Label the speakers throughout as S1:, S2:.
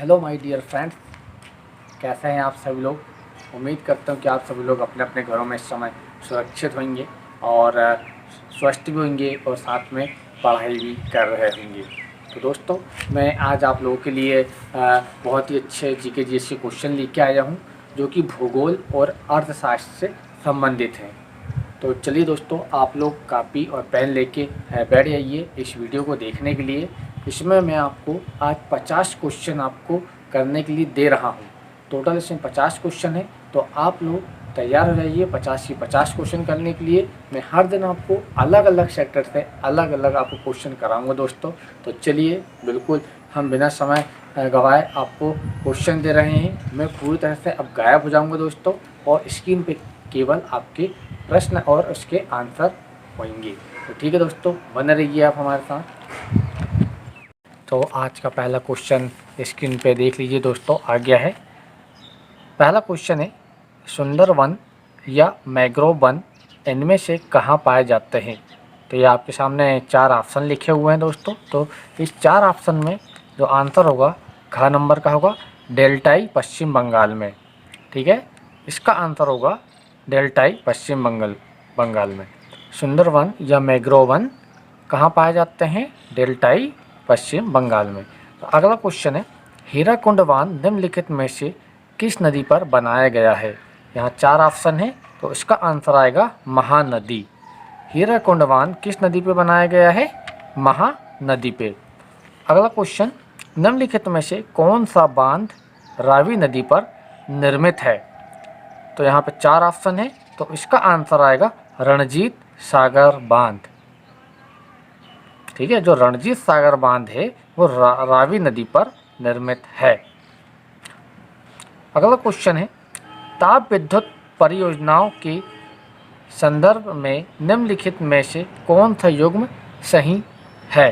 S1: Hello my dear friends, कैसे हैं आप सभी लोग। उम्मीद करता हूं कि आप सभी लोग अपने अपने घरों में इस समय सुरक्षित होंगे और स्वस्थ भी होंगे और साथ में पढ़ाई भी कर रहे होंगे। तो दोस्तों, मैं आज आप लोगों के लिए बहुत ही अच्छे जीके जीएस के क्वेश्चन लेके आया हूं, जो कि भूगोल और अर्थशास्त्र से संबंधित हैं। तो चलिए दोस्तों, आप लोग कापी और पेन लेके बैठ जाइए इस वीडियो को देखने के लिए। इसमें मैं आपको आज 50 क्वेश्चन आपको करने के लिए दे रहा हूँ। टोटल इसमें 50 क्वेश्चन है, तो आप लोग तैयार हो जाइए 50 की 50 क्वेश्चन करने के लिए। मैं हर दिन आपको अलग अलग सेक्टर से अलग अलग आपको क्वेश्चन कराऊंगा दोस्तों। तो चलिए, बिल्कुल हम बिना समय गवाए आपको क्वेश्चन दे रहे हैं। मैं पूरी तरह से अब गायब हो जाऊंगा दोस्तों, और स्क्रीन पे केवल आपके प्रश्न और उसके आंसर होंगे। तो ठीक है दोस्तों, बने रहिए आप हमारे साथ। तो आज का पहला क्वेश्चन स्क्रीन पे देख लीजिए दोस्तों, आ गया है। पहला क्वेश्चन है, सुंदरवन या मैंग्रोव वन इनमें से कहाँ पाए जाते हैं। तो ये आपके सामने 4 ऑप्शन लिखे हुए हैं दोस्तों। तो इस 4 ऑप्शन में जो आंसर होगा घ नंबर का होगा डेल्टाई पश्चिम बंगाल में। ठीक है, इसका आंसर होगा डेल्टाई पश्चिम बंगाल में। सुंदरवन या मैंग्रोव वन कहाँ पाए जाते हैं, डेल्टाई पश्चिम बंगाल में। तो अगला क्वेश्चन है, हीराकुंड बांध निम्नलिखित में से किस नदी पर बनाया गया है। यहाँ 4 ऑप्शन है, तो इसका आंसर आएगा महानदी। हीराकुंड बांध किस नदी पे बनाया गया है, महानदी पे। अगला क्वेश्चन, निम्नलिखित में से कौन सा बांध रावी नदी पर निर्मित है। तो यहाँ पे 4 ऑप्शन है, तो इसका आंसर आएगा रणजीत सागर बांध। ठीक है, जो रणजीत सागर बांध है वो रावी नदी पर निर्मित है। अगला क्वेश्चन है, ताप विद्युत परियोजनाओं के संदर्भ में निम्नलिखित में से कौन सा युग्म सही है।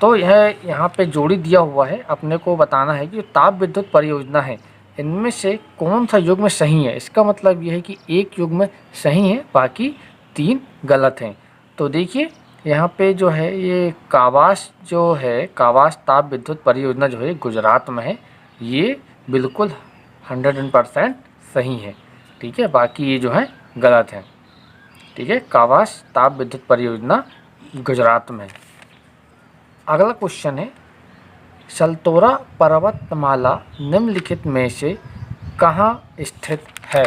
S1: तो यह यहाँ पे जोड़ी दिया हुआ है, अपने को बताना है कि ताप विद्युत परियोजना है, इनमें से कौन सा युग्म सही है। इसका मतलब यह है कि एक युग्म सही है, बाकी 3 गलत हैं। तो देखिए यहाँ पे जो है ये कावास जो है, कावास ताप विद्युत परियोजना जो है गुजरात में है, ये बिल्कुल 100% सही है। ठीक है, बाकी ये जो है गलत है। ठीक है, कावास ताप विद्युत परियोजना गुजरात में। अगला क्वेश्चन है, सल्तोरा पर्वतमाला निम्नलिखित में से कहाँ स्थित है।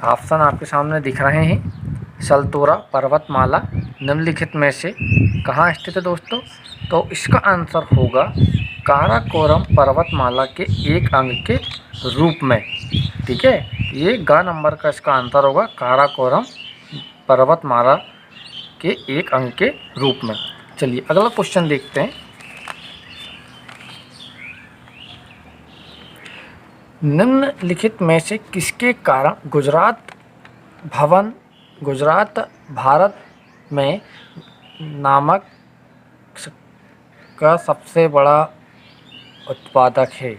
S1: ऑप्शन आपके सामने दिख रहे हैं। सल्तोरा पर्वतमाला निम्नलिखित में से कहाँ स्थित है दोस्तों। तो इसका आंसर होगा काराकोरम पर्वतमाला के एक अंग के रूप में। ठीक है, ये ग नंबर का इसका आंसर होगा काराकोरम पर्वतमाला के एक अंग के रूप में। चलिए अगला क्वेश्चन देखते हैं। निम्नलिखित में से किसके कारण गुजरात भारत में नमक का सबसे बड़ा उत्पादक है।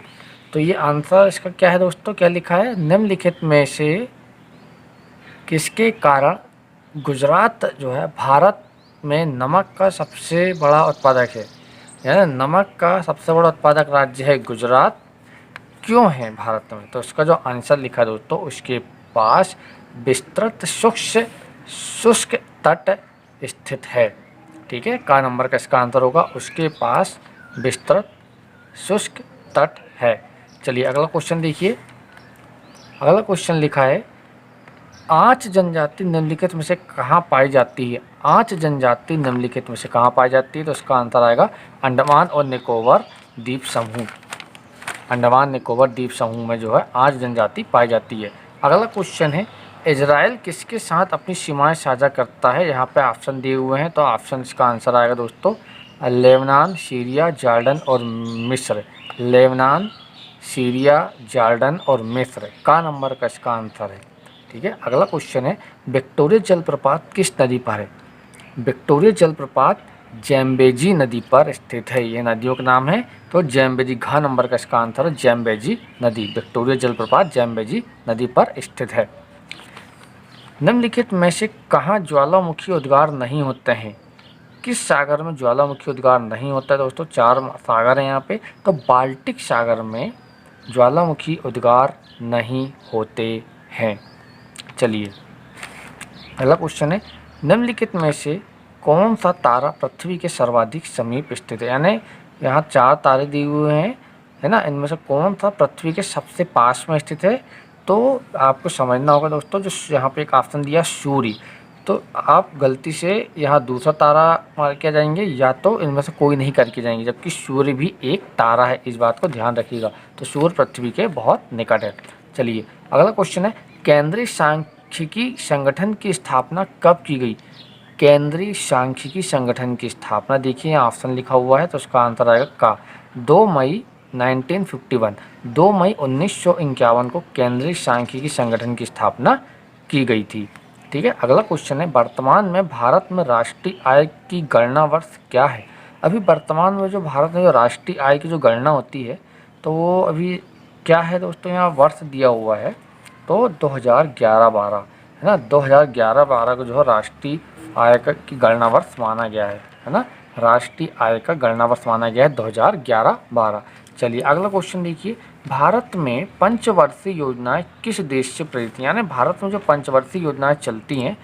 S1: तो ये आंसर इसका क्या है दोस्तों, क्या लिखा है, निम्नलिखित में से किसके कारण गुजरात जो है भारत में नमक का सबसे बड़ा उत्पादक है। यानी नमक का सबसे बड़ा उत्पादक राज्य है गुजरात, क्यों है भारत में। तो उसका जो आंसर लिखा है दोस्तों, उसके पास विस्तृत शुष्क तट स्थित है। ठीक है, का नंबर का इसका आंसर होगा उसके पास विस्तृत शुष्क तट है। चलिए अगला क्वेश्चन देखिए। अगला क्वेश्चन लिखा है, आंच जनजाति निम्नलिखित में से कहाँ पाई जाती है। आंच जनजाति निम्नलिखित में से कहाँ पाई जाती है। तो इसका आंसर आएगा अंडमान और निकोबार द्वीप समूह। अंडमान निकोबार द्वीप समूह में जो है आंच जनजाति पाई जाती है। अगला क्वेश्चन है, इजराइल किसके साथ अपनी सीमाएं साझा करता है। यहाँ पे ऑप्शन दिए हुए हैं, तो ऑप्शन इसका आंसर आएगा दोस्तों लेबनान, सीरिया, जॉर्डन और मिस्र। लेबनान, सीरिया, जॉर्डन और मिस्र का नंबर का इसका आंसर है। ठीक है, अगला क्वेश्चन है, विक्टोरिया जलप्रपात किस नदी पर है। विक्टोरिया जलप्रपात जैम्बेजी नदी पर स्थित है। ये नदियों का नाम है, तो जैम्बेजी, घ नंबर का इसका आंसर है जैम्बेजी नदी। विक्टोरिया जलप्रपात जैम्बेजी नदी पर स्थित है। निम्नलिखित में से कहाँ ज्वालामुखी उद्गार नहीं होते हैं। किस सागर में ज्वालामुखी उद्गार नहीं होता है दोस्तों? 4 सागर हैं यहाँ पे। तो बाल्टिक सागर में ज्वालामुखी उद्गार नहीं होते हैं। चलिए अगला क्वेश्चन है, निम्नलिखित में से कौन सा तारा पृथ्वी के सर्वाधिक समीप स्थित है? यानी यहाँ 4 तारे दिए हुए हैं, है ना, इनमें से कौन सा पृथ्वी के सबसे पास में स्थित है? तो आपको समझना होगा दोस्तों, जो यहाँ पे एक ऑप्शन दिया सूर्य, तो आप गलती से यहाँ दूसरा तारा मार के जाएंगे या तो इनमें से कोई नहीं करके जाएंगे, जबकि सूर्य भी एक तारा है, इस बात को ध्यान रखिएगा। तो सूर्य पृथ्वी के बहुत निकट है। चलिए अगला क्वेश्चन है, केंद्रीय सांख्यिकी संगठन की स्थापना कब की गई? केंद्रीय सांख्यिकी संगठन की स्थापना, देखिए यहाँ ऑप्शन लिखा हुआ है तो उसका आंसर आएगा का। 2 मई 1951, 2 मई 1951 को केंद्रीय सांख्यिकी संगठन की स्थापना की गई थी। ठीक है, अगला क्वेश्चन है, वर्तमान में भारत में राष्ट्रीय आय की गणना वर्ष क्या है? अभी वर्तमान में जो भारत में जो राष्ट्रीय आय की जो गणना होती है तो वो अभी क्या है दोस्तों? यहाँ वर्ष दिया हुआ है तो 2011-12 है ना, 2011-12 को जो है राष्ट्रीय आय की गणना वर्ष माना गया है ना, राष्ट्रीय आय का गणना वर्ष माना गया है 2011-12। चलिए अगला क्वेश्चन देखिए, भारत में पंचवर्षीय योजनाएं किस देश से प्रेरित हैं? यानी भारत में जो पंचवर्षीय योजनाएं चलती हैं,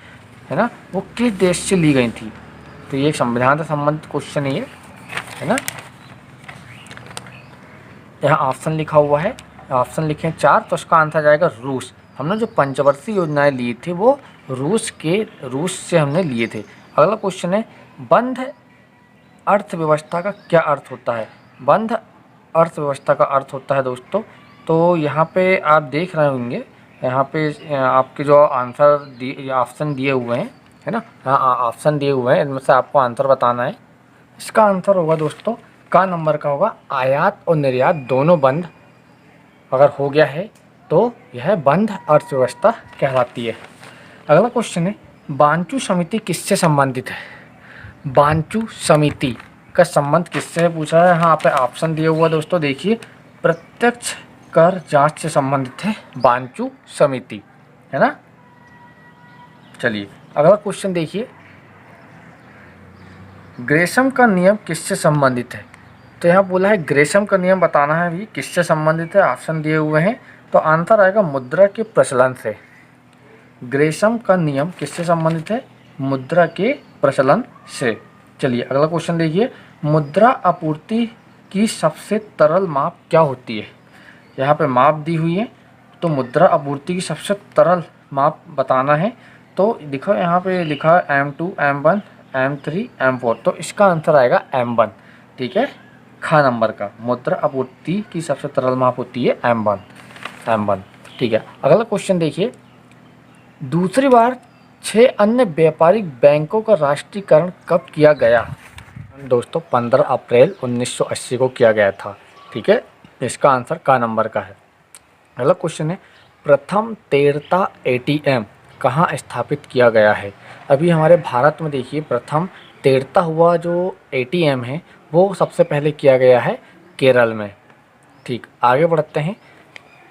S1: है ना, वो किस देश से ली गई थी? तो ये एक संविधान से संबंधित क्वेश्चन है ना। यहाँ ऑप्शन लिखा हुआ है, ऑप्शन लिखे हैं 4, तो उसका आंसर जाएगा रूस। हमने जो पंचवर्षीय योजनाएं ली थी वो रूस से हमने लिए थे। अगला क्वेश्चन है, बंध अर्थव्यवस्था का क्या अर्थ होता है? बंध अर्थव्यवस्था का अर्थ होता है दोस्तों, तो यहाँ पे आप देख रहे होंगे, यहाँ पे आपके जो आंसर ऑप्शन दिए हुए हैं, है ना, हाँ ऑप्शन दिए हुए हैं, इनमें से आपको आंसर बताना है। इसका आंसर होगा दोस्तों का नंबर का होगा, आयात और निर्यात दोनों बंद अगर हो गया है तो यह बंध अर्थव्यवस्था कहलाती है। अगला क्वेश्चन है, बांचू समिति किससे संबंधित है? बांचू समिति का संबंध किससे है पूछा है। यहाँ पे ऑप्शन दिया हुआ दोस्तों, देखिए, प्रत्यक्ष कर जांच से संबंधित है बांचू समिति, है ना। चलिए अगला क्वेश्चन देखिए, ग्रेशम का नियम किससे संबंधित है? तो यहाँ बोला है ग्रेशम का नियम बताना है भी किससे संबंधित है, ऑप्शन दिए हुए हैं, तो आंसर आएगा मुद्रा के प्रचलन से। ग्रेशम का नियम किससे संबंधित है? मुद्रा के प्रचलन से। चलिए अगला क्वेश्चन देखिए, मुद्रा आपूर्ति की सबसे तरल माप क्या होती है? यहाँ पे माप दी हुई है, तो मुद्रा आपूर्ति की सबसे तरल माप बताना है, तो देखो यहाँ पे लिखा है M2, M1, M3, M4, तो इसका आंसर आएगा M1। ठीक है, खा नंबर का, मुद्रा आपूर्ति की सबसे तरल माप होती है M1। ठीक है, अगला क्वेश्चन देखिए, दूसरी बार 6 अन्य व्यापारिक बैंकों का राष्ट्रीयकरण कब किया गया? दोस्तों 15 अप्रैल 1980 को किया गया था। ठीक है, इसका आंसर का नंबर का है। अगला क्वेश्चन है, प्रथम तेरता ATM कहाँ स्थापित किया गया है? अभी हमारे भारत में देखिए प्रथम तेरता हुआ जो ATM है वो सबसे पहले किया गया है केरल में। ठीक, आगे बढ़ते हैं,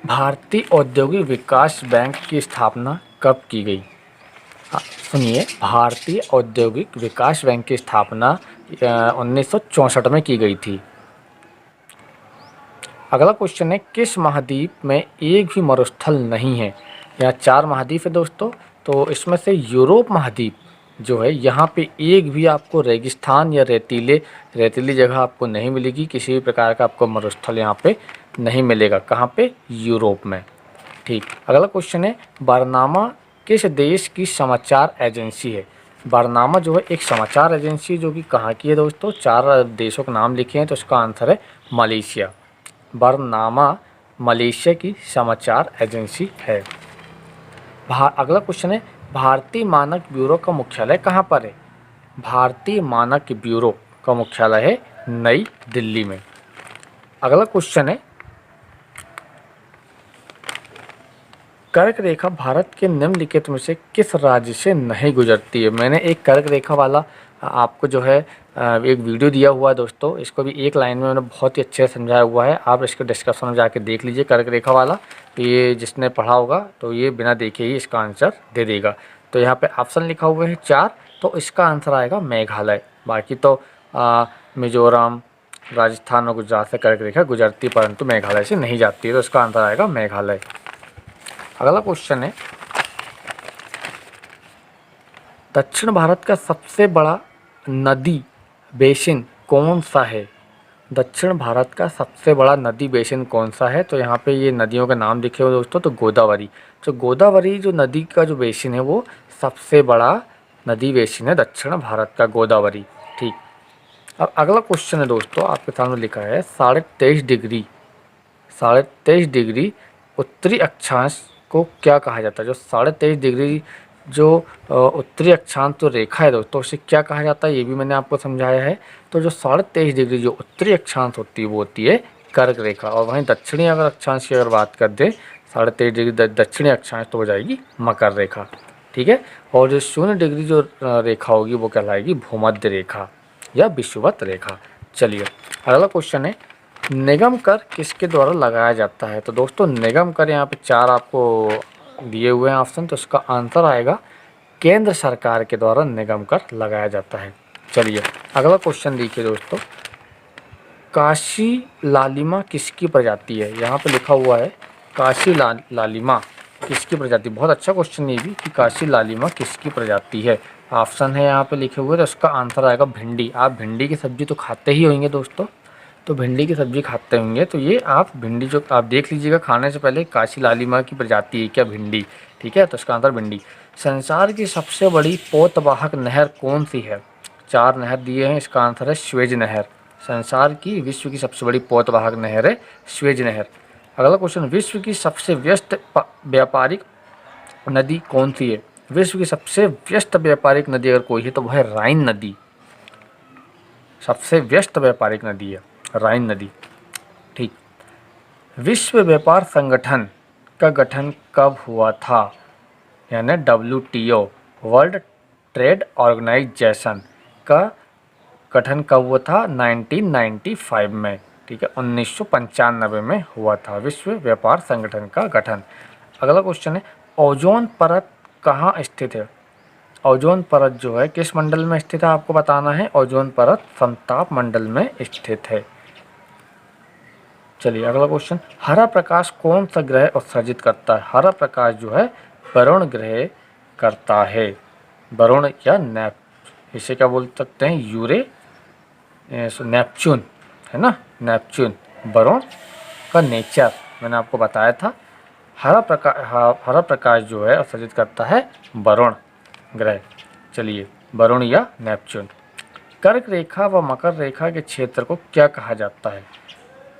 S1: भारतीय औद्योगिक विकास बैंक की स्थापना कब की गई? सुनिए, भारतीय औद्योगिक विकास बैंक की स्थापना 1964 में की गई थी। अगला क्वेश्चन है, किस महाद्वीप में एक भी मरुस्थल नहीं है? यहाँ 4 महाद्वीप है दोस्तों, तो इसमें से यूरोप महाद्वीप जो है यहाँ पे एक भी आपको रेगिस्तान या रेतीली जगह आपको नहीं मिलेगी, किसी भी प्रकार का आपको मरुस्थल यहाँ पे नहीं मिलेगा। कहाँ पे? यूरोप में। ठीक, अगला क्वेश्चन है, बरनामा किस देश की समाचार एजेंसी है? बरनामा जो है एक समाचार एजेंसी जो कि कहाँ की है दोस्तों? 4 देशों के नाम लिखे हैं, तो इसका आंसर है मलेशिया। बरनामा मलेशिया की समाचार एजेंसी है। अगला क्वेश्चन है, भारतीय मानक ब्यूरो का मुख्यालय कहाँ पर है? भारतीय मानक ब्यूरो का मुख्यालय है नई दिल्ली में। अगला क्वेश्चन है, कर्क रेखा भारत के निम्नलिखित में से किस राज्य से नहीं गुजरती है? मैंने एक कर्क रेखा वाला आपको जो है एक वीडियो दिया हुआ है दोस्तों, इसको भी एक लाइन में मैंने बहुत ही अच्छे से समझाया हुआ है, आप इसके डिस्क्रिप्शन में जाके देख लीजिए। कर्क रेखा वाला ये जिसने पढ़ा होगा तो ये बिना देखे ही इसका आंसर दे देगा। तो यहाँ पे ऑप्शन लिखा हुआ है 4, तो इसका आंसर आएगा मेघालय। बाकी तो मिजोरम, राजस्थान और गुजरात से कर्क रेखा गुजरती परंतु मेघालय से नहीं जाती है, तो इसका आंसर आएगा मेघालय। अगला क्वेश्चन है, दक्षिण भारत का सबसे बड़ा नदी बेसिन कौन सा है? दक्षिण भारत का सबसे बड़ा नदी बेसिन कौन सा है? तो यहाँ पे ये नदियों के नाम दिखे हुए दोस्तों, तो गोदावरी। तो गोदावरी जो नदी का जो बेसिन है वो सबसे बड़ा नदी बेसिन है दक्षिण भारत का, गोदावरी। ठीक। अब अगला क्वेश्चन है दोस्तों, आपके सामने लिखा है 23.5 डिग्री उत्तरी अक्षांश को क्या कहा जाता है? जो 23.5 डिग्री जो उत्तरी अक्षांश जो रेखा है दोस्तों, उसे क्या कहा जाता है, ये भी मैंने आपको समझाया है। तो जो 23.5 डिग्री जो उत्तरी अक्षांश होती है वो होती है कर्क रेखा, और वहीं दक्षिणी अगर अक्षांश की अगर बात कर दें 23.5 डिग्री दक्षिणी अक्षांश, तो हो जाएगी मकर रेखा। ठीक है। और जो 0 डिग्री जो रेखा होगी वो कहलाएगी भूमध्य रेखा या विषुवत रेखा। चलिए अगला क्वेश्चन है, निगम कर किसके द्वारा लगाया जाता है? तो दोस्तों निगम कर यहाँ पे 4 आपको दिए हुए हैं ऑप्शन, तो इसका आंसर आएगा केंद्र सरकार के द्वारा निगम कर लगाया जाता है। चलिए अगला क्वेश्चन देखिए दोस्तों, काशी लालिमा किसकी प्रजाति है? यहाँ पे लिखा हुआ है काशी लालिमा किसकी प्रजाति। बहुत अच्छा क्वेश्चन ये भी कि काशी लालिमा किसकी प्रजाति है। ऑप्शन है यहाँ पे लिखे हुए, तो इसका आंसर आएगा भिंडी। आप भिंडी की सब्जी तो खाते ही होंगे दोस्तों, तो भिंडी की सब्जी खाते होंगे, तो ये आप भिंडी जो आप देख लीजिएगा खाने से पहले काशी लालिमा की प्रजाति है क्या भिंडी। ठीक है, तो इसका आंसर भिंडी। संसार की सबसे बड़ी पोतवाहक नहर कौन सी है? 4 नहर दिए हैं, इसका आंसर है स्वेज नहर। संसार की विश्व की सबसे बड़ी पोतवाहक नहर है स्वेज नहर। अगला क्वेश्चन, विश्व की सबसे व्यस्त व्यापारिक नदी कौन सी है? विश्व की सबसे व्यस्त व्यापारिक नदी अगर कोई है तो वह है राइन नदी। सबसे व्यस्त व्यापारिक नदी है राइन नदी। ठीक। विश्व व्यापार संगठन का गठन कब हुआ था? यानी WTO वर्ल्ड ट्रेड ऑर्गेनाइजेशन का गठन कब हुआ था? 1995 में। ठीक है, 1995 में हुआ था विश्व व्यापार संगठन का गठन। अगला क्वेश्चन है, ओजोन परत कहाँ स्थित है? ओजोन परत जो है किस मंडल में स्थित है आपको बताना है। ओजोन परत समताप मंडल में स्थित है। चलिए अगला क्वेश्चन, हरा प्रकाश कौन सा ग्रह उत्सर्जित करता है? हरा प्रकाश जो है वरुण ग्रह करता है। वरुण या इसे क्या बोल सकते हैं, नेपच्यून है ना, नेपच्यून वरुण का नेचर मैंने आपको बताया था। हरा प्रकाश जो है उत्सर्जित करता है वरुण ग्रह। चलिए वरुण या नेपच्यून। कर्क रेखा व मकर रेखा के क्षेत्र को क्या कहा जाता है?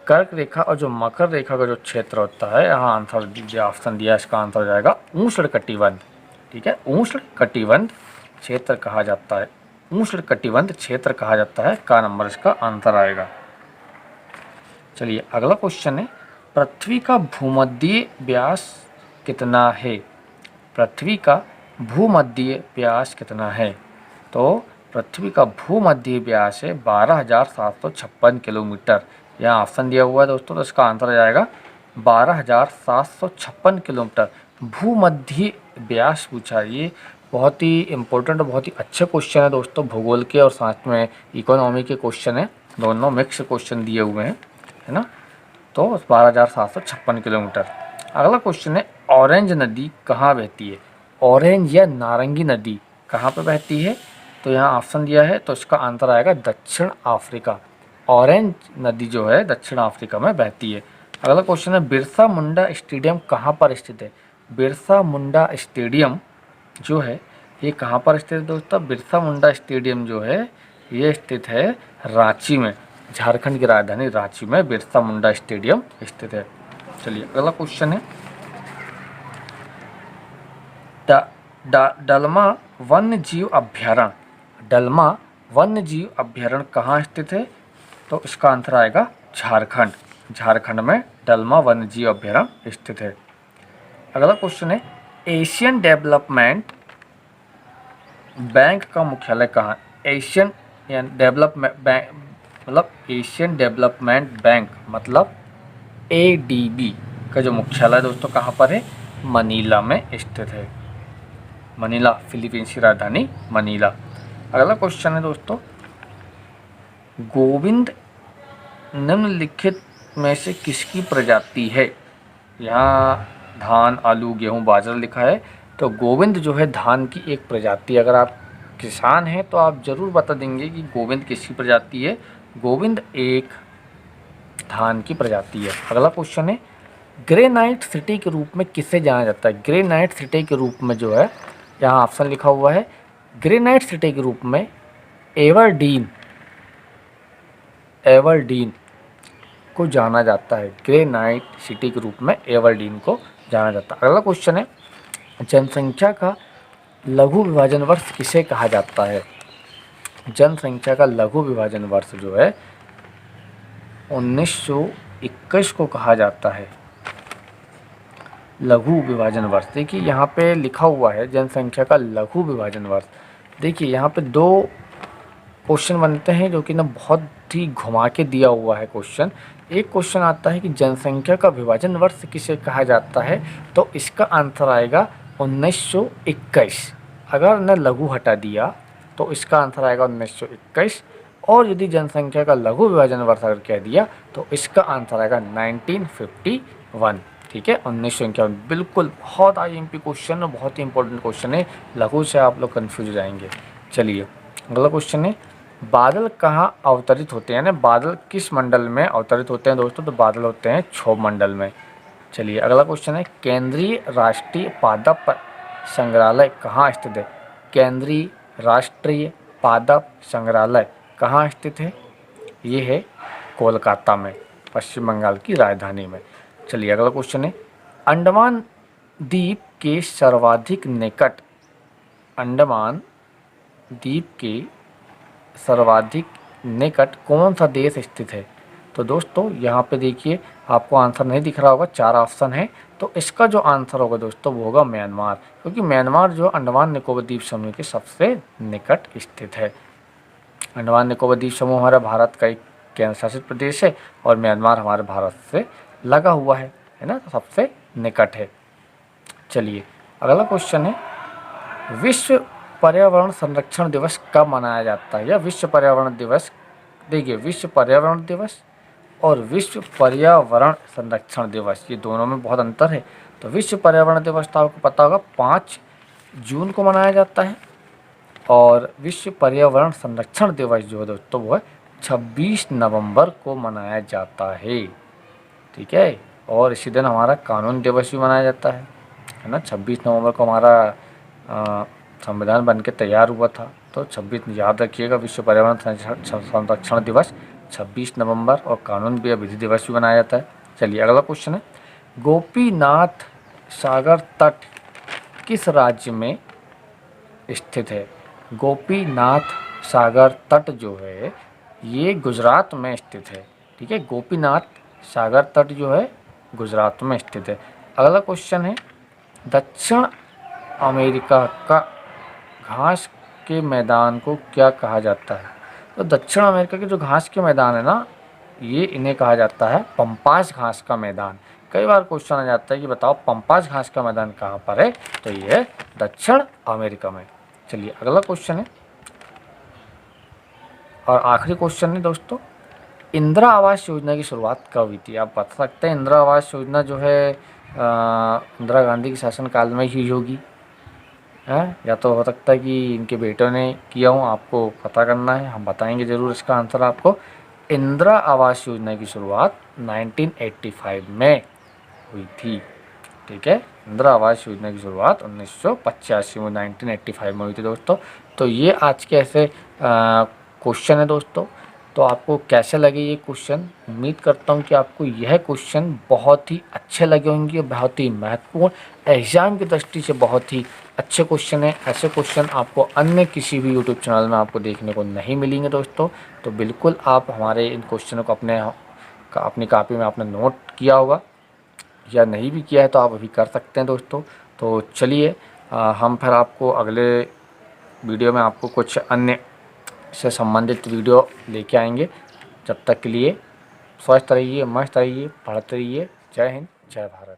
S1: कर्क रेखा और जो मकर रेखा का जो क्षेत्र होता है, यहाँ आंसर दीजिए, ऑप्शन दिया, इसका आंसर हो जाएगा उष्णकटिबंध। ठीक है, उष्णकटिबंध क्षेत्र कहा जाता है, उष्णकटिबंध क्षेत्र कहा जाता है, का नंबर इसका आंसर आएगा। चलिए अगला क्वेश्चन है, पृथ्वी का भूमध्य व्यास कितना है? पृथ्वी का भूमध्य व्यास कितना है? तो पृथ्वी का भूमध्य व्यास है 12,756 किलोमीटर। यहाँ ऑप्शन दिया हुआ है दोस्तों, तो इसका आंसर आ जाएगा 12,756 किलोमीटर। भूमध्य व्यास पूछा, ये बहुत ही इम्पोर्टेंट और बहुत ही अच्छे क्वेश्चन है दोस्तों, भूगोल के और साथ में इकोनॉमी के क्वेश्चन है, दोनों मिक्स क्वेश्चन दिए हुए हैं, है ना। तो 12,756 किलोमीटर। अगला क्वेश्चन है, ऑरेंज नदी कहाँ बहती है? ऑरेंज या नारंगी नदी कहाँ पे बहती है? तो यहाँ ऑप्शन दिया है, तो इसका आंसर आएगा दक्षिण अफ्रीका। ऑरेंज नदी जो है दक्षिण अफ्रीका में बहती है। अगला क्वेश्चन है, बिरसा मुंडा स्टेडियम कहाँ पर स्थित है? बिरसा मुंडा स्टेडियम जो है ये कहाँ पर स्थित है दोस्तों? बिरसा मुंडा स्टेडियम जो है ये स्थित है रांची में, झारखंड की राजधानी रांची में बिरसा मुंडा स्टेडियम स्थित है। चलिए अगला क्वेश्चन है, डलमा वन्य जीव अभ्यारण्य, डलमा वन्य जीव अभ्यारण्य कहाँ स्थित है? तो इसका आंसर आएगा झारखंड, झारखंड में डलमा वन्य जीव अभ्यारण्य स्थित है। अगला क्वेश्चन है, एशियन डेवलपमेंट बैंक का मुख्यालय कहाँ? एशियन डेवलपमेंट बैंक मतलब एशियन डेवलपमेंट बैंक मतलब ADB का जो मुख्यालय दोस्तों कहाँ पर है? मनीला में स्थित है। मनीला, फिलीपींस की राजधानी मनीला। अगला क्वेश्चन है दोस्तों, गोविंद निम्नलिखित में से किसकी प्रजाति है। यहाँ धान, आलू, गेहूँ, बाजरा लिखा है, तो गोविंद जो है धान की एक प्रजाति। अगर आप किसान हैं तो आप ज़रूर बता देंगे कि गोविंद किसकी प्रजाति है। गोविंद एक धान की प्रजाति है। अगला क्वेश्चन है, ग्रेनाइट सिटी के रूप में किसे जाना जाता है। ग्रेनाइट सिटी के रूप में जो है, यहाँ ऑप्शन लिखा हुआ है, ग्रेनाइट सिटी के रूप में एवर्डीन को जाना जाता है। ग्रेनाइट सिटी के रूप में एवर्डीन को जाना जाता है। अगला क्वेश्चन है, जनसंख्या का लघु विभाजन वर्ष किसे कहा जाता है। जनसंख्या का लघु विभाजन वर्ष जो है 1921 को कहा जाता है। लघु विभाजन वर्ष, देखिए यहाँ पे लिखा हुआ है जनसंख्या का लघु विभाजन वर्ष। देखिए यहाँ पे दो क्वेश्चन बनते हैं जो कि ना बहुत ही घुमा के दिया हुआ है क्वेश्चन। एक क्वेश्चन आता है कि जनसंख्या का विभाजन वर्ष किसे कहा जाता है, तो इसका आंसर आएगा 1921। अगर न लघु हटा दिया तो इसका आंसर आएगा 1921, और यदि जनसंख्या का लघु विभाजन वर्ष अगर कह दिया तो इसका आंसर आएगा 1951। ठीक है, 1951 बिल्कुल। बहुत आईएमपी क्वेश्चन और बहुत ही इंपॉर्टेंट क्वेश्चन है, लघु से आप लोग कन्फ्यूज हो जाएंगे। चलिए अगला क्वेश्चन है, बादल कहाँ अवतरित होते हैं, यानी बादल किस मंडल में अवतरित होते हैं दोस्तों, तो बादल होते हैं क्षोभ मंडल में। चलिए अगला क्वेश्चन है, केंद्रीय राष्ट्रीय पादप संग्रहालय कहाँ स्थित है। केंद्रीय राष्ट्रीय पादप संग्रहालय कहाँ स्थित है, ये है कोलकाता में, पश्चिम बंगाल की राजधानी में। चलिए अगला क्वेश्चन है, अंडमान द्वीप के सर्वाधिक निकट, अंडमान द्वीप के सर्वाधिक निकट कौन सा देश स्थित है। तो दोस्तों यहाँ पे देखिए आपको आंसर नहीं दिख रहा होगा, 4 ऑप्शन है, तो इसका जो आंसर होगा दोस्तों वो होगा म्यांमार, क्योंकि म्यांमार जो अंडमान निकोबार द्वीप समूह के सबसे निकट स्थित है। अंडमान निकोबार द्वीप समूह हमारा भारत का एक केंद्र शासित प्रदेश है और म्यांमार हमारे भारत से लगा हुआ है ना, तो सबसे निकट है। चलिए अगला क्वेश्चन है, विश्व पर्यावरण संरक्षण दिवस कब मनाया जाता है, या विश्व पर्यावरण दिवस, देखिए विश्व पर्यावरण दिवस और विश्व पर्यावरण संरक्षण दिवस, ये दोनों में बहुत अंतर है। तो विश्व पर्यावरण दिवस तो आपको पता होगा 5 जून को मनाया जाता है, और विश्व पर्यावरण संरक्षण दिवस जो है दोस्तों वो है 26 नवंबर को मनाया जाता है। ठीक है, और इसी दिन हमारा कानून दिवस भी मनाया जाता है ना। 26 नवंबर को हमारा संविधान बन के तैयार हुआ था, तो 26 याद रखिएगा, विश्व पर्यावरण संरक्षण दिवस 26 नवंबर, और कानून भी विधि दिवस भी मनाया जाता है। चलिए अगला क्वेश्चन है, गोपीनाथ सागर तट किस राज्य में स्थित है। गोपीनाथ सागर तट जो है ये गुजरात में स्थित है। ठीक है, गोपीनाथ सागर तट जो है गुजरात में स्थित है। अगला क्वेश्चन है, दक्षिण अमेरिका का घास के मैदान को क्या कहा जाता है। तो दक्षिण अमेरिका के जो घास के मैदान है ना, ये इन्हें कहा जाता है पंपास घास का मैदान। कई बार क्वेश्चन आ जाता है कि बताओ पंपास घास का मैदान कहाँ पर है, तो ये है दक्षिण अमेरिका में। चलिए अगला क्वेश्चन है और आखिरी क्वेश्चन है दोस्तों, इंदिरा आवास योजना की शुरुआत कब हुई थी। आप बता सकते हैं इंदिरा आवास योजना जो है इंदिरा गांधी के शासनकाल में ही होगी, है, या तो हो सकता है कि इनके बेटों ने किया हो, आपको पता करना है, हम बताएंगे ज़रूर इसका आंसर आपको। इंदिरा आवास योजना की शुरुआत 1985 में हुई थी। ठीक है, इंदिरा आवास योजना की शुरुआत 1985 में 1985 में हुई थी दोस्तों। तो ये आज के ऐसे क्वेश्चन है दोस्तों। तो आपको कैसे लगे ये क्वेश्चन, उम्मीद करता हूँ कि आपको यह क्वेश्चन बहुत ही अच्छे लगे होंगे, बहुत ही महत्वपूर्ण, एग्ज़ाम की दृष्टि से बहुत ही अच्छे क्वेश्चन है। ऐसे क्वेश्चन आपको अन्य किसी भी यूट्यूब चैनल में आपको देखने को नहीं मिलेंगे दोस्तों। तो बिल्कुल आप हमारे इन क्वेश्चनों को अपनी कॉपी में आपने नोट किया होगा, या नहीं भी किया है तो आप अभी कर सकते हैं दोस्तों। तो चलिए हम फिर आपको अगले वीडियो में आपको कुछ अन्य से संबंधित वीडियो लेके आएंगे। जब तक के लिए स्वस्थ रहिए, मस्त रहिए, पढ़ते रहिए। जय हिंद, जय भारत।